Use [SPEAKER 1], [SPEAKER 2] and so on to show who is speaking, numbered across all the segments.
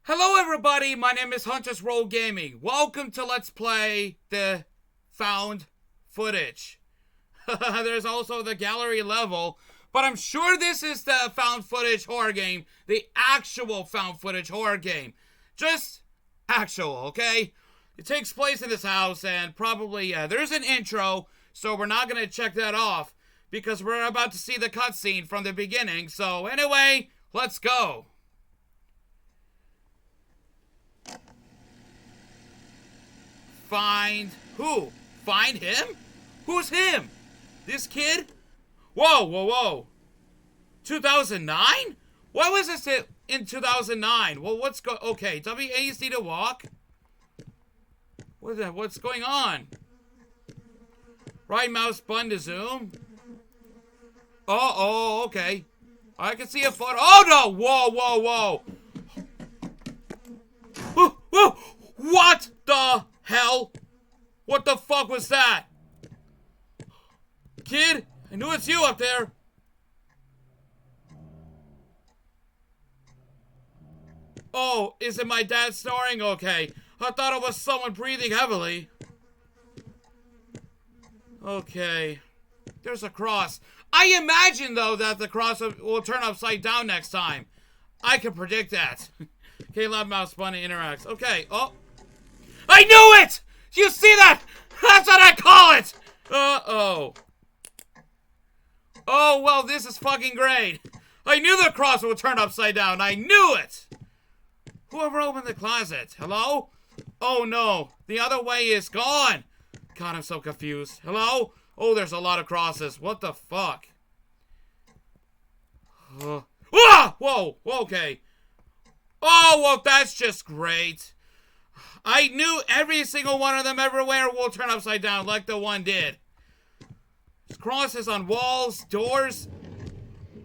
[SPEAKER 1] Hello everybody, my name is Hunter's Roll Gaming. Welcome to Let's Play the found footage. There's also the gallery level, but I'm sure this is the found footage horror game, the actual found footage horror game. Just actual, okay? It takes place in this house and probably, there's an intro, so we're not gonna check that off because we're about to see the cutscene from the beginning. So anyway, let's go. Find who? Find him? Who's him? This kid? Whoa, whoa, whoa. 2009? Why was this in 2009? Well, okay, WASD to walk? What's going on? Right mouse button to zoom? Oh, okay. I can see a photo. Oh no! Whoa, whoa, whoa. Whoa. What the hell? What the fuck was that? Kid, I knew it's you up there. Oh, is it my dad snoring? Okay. I thought it was someone breathing heavily. Okay. There's a cross. I imagine, though, that the cross will turn upside down next time. I can predict that. Okay, loud mouse bunny interacts. Okay, oh. I knew it! You see that? That's what I call it! Uh-oh. Oh, well, this is fucking great. I knew the cross would turn upside down. I knew it! Whoever opened the closet? Hello? Oh, no. The other way is gone. God, I'm so confused. Hello? Oh, there's a lot of crosses. What the fuck? Whoa! Okay. Oh, well, that's just great. I knew every single one of them everywhere will turn upside down like the one did. Crosses on walls, doors.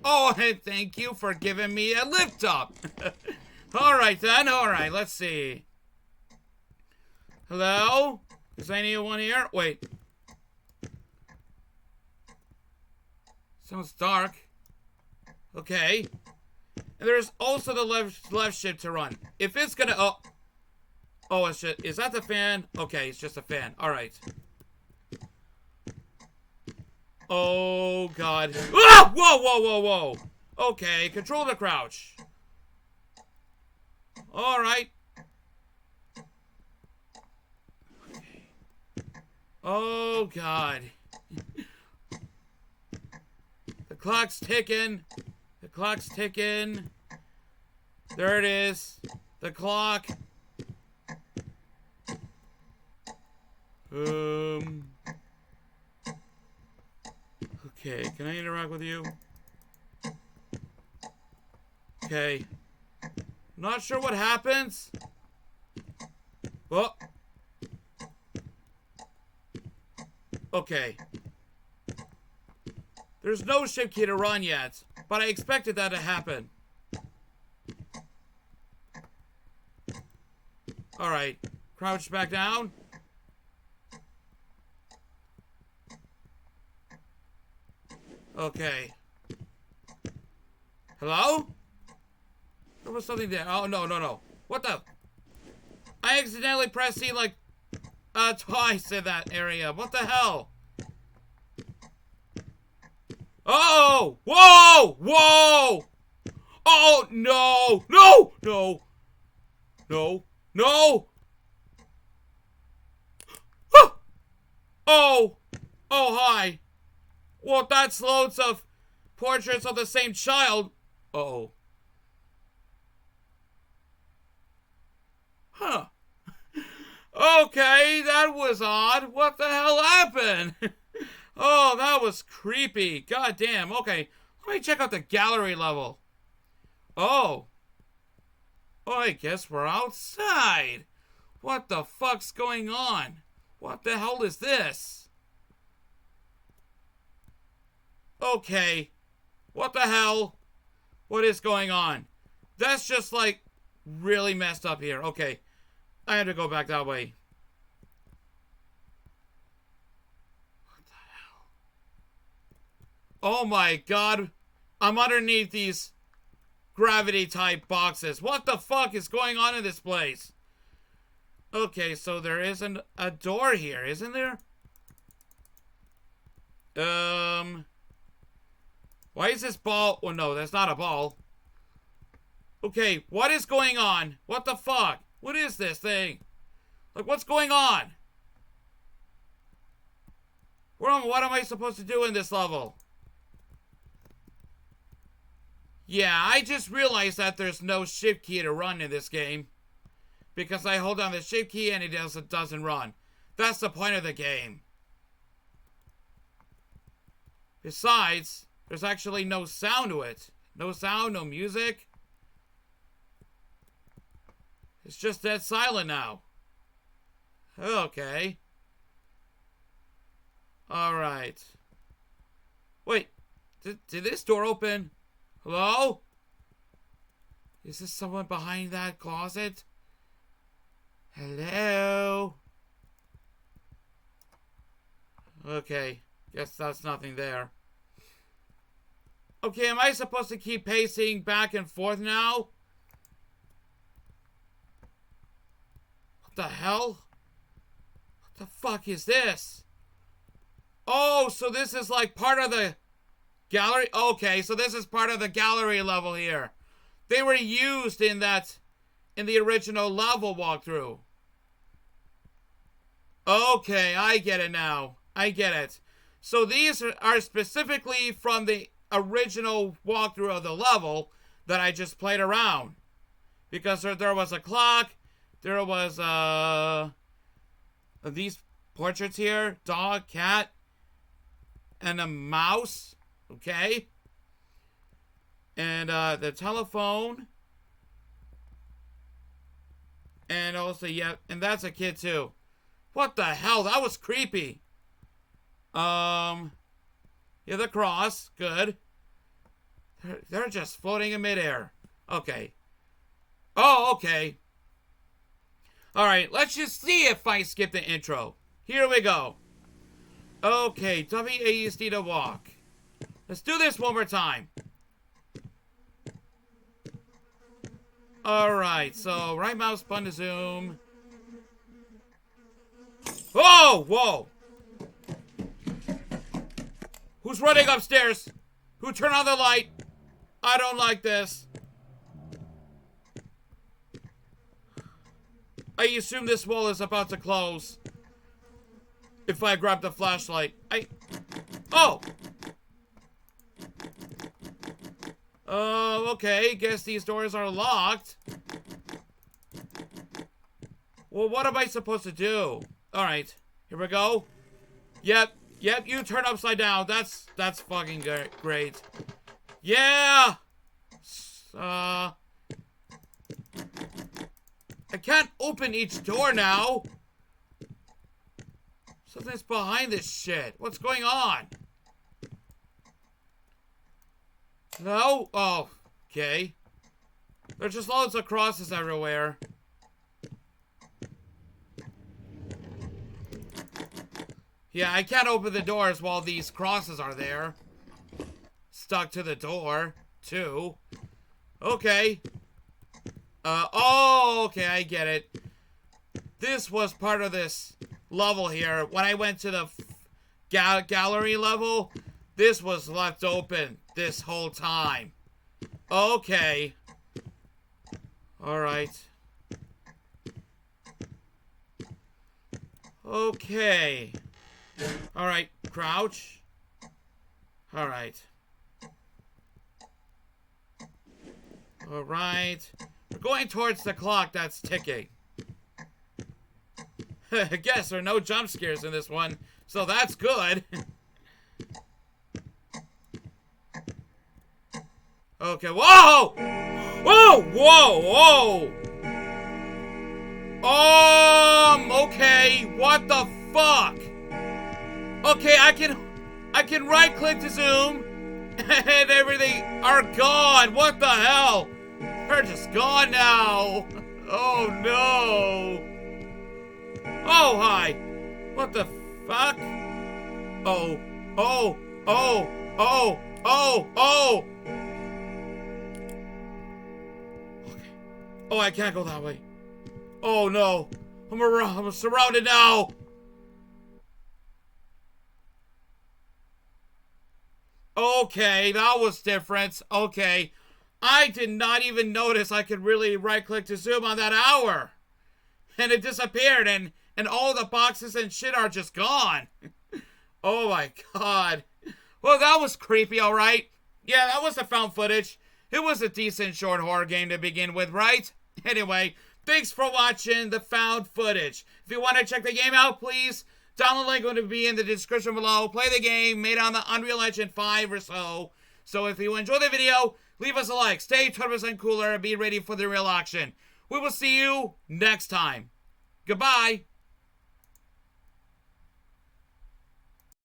[SPEAKER 1] Oh, and thank you for giving me a lift up. Alright then, alright, let's see. Hello? Is anyone here? Wait. Sounds dark. Okay. And there's also the left shift to run. If it's gonna... Oh, it's just... Is that the fan? Okay, it's just a fan. Alright. Oh, God. Ah! Whoa. Okay, control the crouch. Alright. Oh, God. The clock's ticking. The clock's ticking. There it is. The clock. Okay, can I interact with you? Okay. Not sure what happens. Oh. Okay. There's no shift key to run yet, but I expected that to happen. Alright. Crouch back down. Okay. Hello? There was something there. Oh, no. What the? I accidentally pressed C like twice in that area. What the hell? Oh! Whoa! Oh, no! No! Oh! Oh, hi. Well, that's loads of portraits of the same child. Uh-oh. Huh. Okay, that was odd. What the hell happened? Oh, that was creepy. God damn. Okay, let me check out the gallery level. Oh, I guess we're outside. What the fuck's going on? What the hell is this? Okay. What the hell? What is going on? That's just like really messed up here. Okay. I had to go back that way. What the hell? Oh my God. I'm underneath these gravity type boxes. What the fuck is going on in this place? Okay, so there isn't a door here, isn't there? Why is this ball? Oh no, that's not a ball. Okay, what is going on? What the fuck? What is this thing? Like, what's going on? What am I supposed to do in this level? Yeah, I just realized that there's no shift key to run in this game. Because I hold down the shift key and it doesn't run. That's the point of the game. Besides, there's actually no sound to it. No sound, no music. It's just dead silent now. Okay. Alright. Wait. Did this door open? Hello? Is this someone behind that closet? Hello? Okay. Guess that's nothing there. Okay, am I supposed to keep pacing back and forth now? What the hell? What the fuck is this? Oh, so this is like part of the gallery? Okay, so this is part of the gallery level here. They were used in the original level walkthrough. Okay, I get it now. I get it. So these are specifically from the original walkthrough of the level that I just played around. Because there was a clock, there was these portraits here, dog, cat, and a mouse, okay? And the telephone. And also, yeah, and that's a kid too. What the hell? That was creepy. Yeah, the cross. Good. They're just floating in midair. Okay. Oh, okay. Alright, let's just see if I skip the intro. Here we go. Okay, WASD to walk. Let's do this one more time. Alright, so right mouse button to zoom. Oh, whoa! Who's running upstairs? Who turned on the light? I don't like this. I assume this wall is about to close. If I grab the flashlight. Oh! Okay. Guess these doors are locked. Well, what am I supposed to do? Alright. Here we go. Yep, you turn upside down. That's fucking great. Yeah! I can't open each door now. Something's behind this shit. What's going on? No? Oh, okay. There's just loads of crosses everywhere. Yeah, I can't open the doors while these crosses are there. Stuck to the door, too. Okay. Oh, okay, I get it. This was part of this level here. When I went to the gallery level, this was left open this whole time. Okay. Alright. Okay. Alright, crouch. Alright. Alright. We're going towards the clock that's ticking. I guess there are no jump scares in this one, so that's good. Okay, whoa! Whoa, whoa, whoa! Okay, what the fuck? Okay, I can right click to zoom, and everything are gone. What the hell? They're just gone now. Oh no. Oh, hi. What the fuck? Oh, oh, oh, oh, oh, oh. Oh, I can't go that way. Oh no. I'm surrounded now. Okay, that was different. Okay. I did not even notice I could really right click to zoom on that hour. And it disappeared and all the boxes and shit are just gone. Oh my god. Well, that was creepy, alright? Yeah, that was the found footage. It was a decent short horror game to begin with, right? Anyway, thanks for watching the found footage. If you want to check the game out, please, download link will be in the description below. Play the game, made on the Unreal Engine 5 or so. So if you enjoy the video, leave us a like. Stay 20% cooler and be ready for the real action. We will see you next time. Goodbye.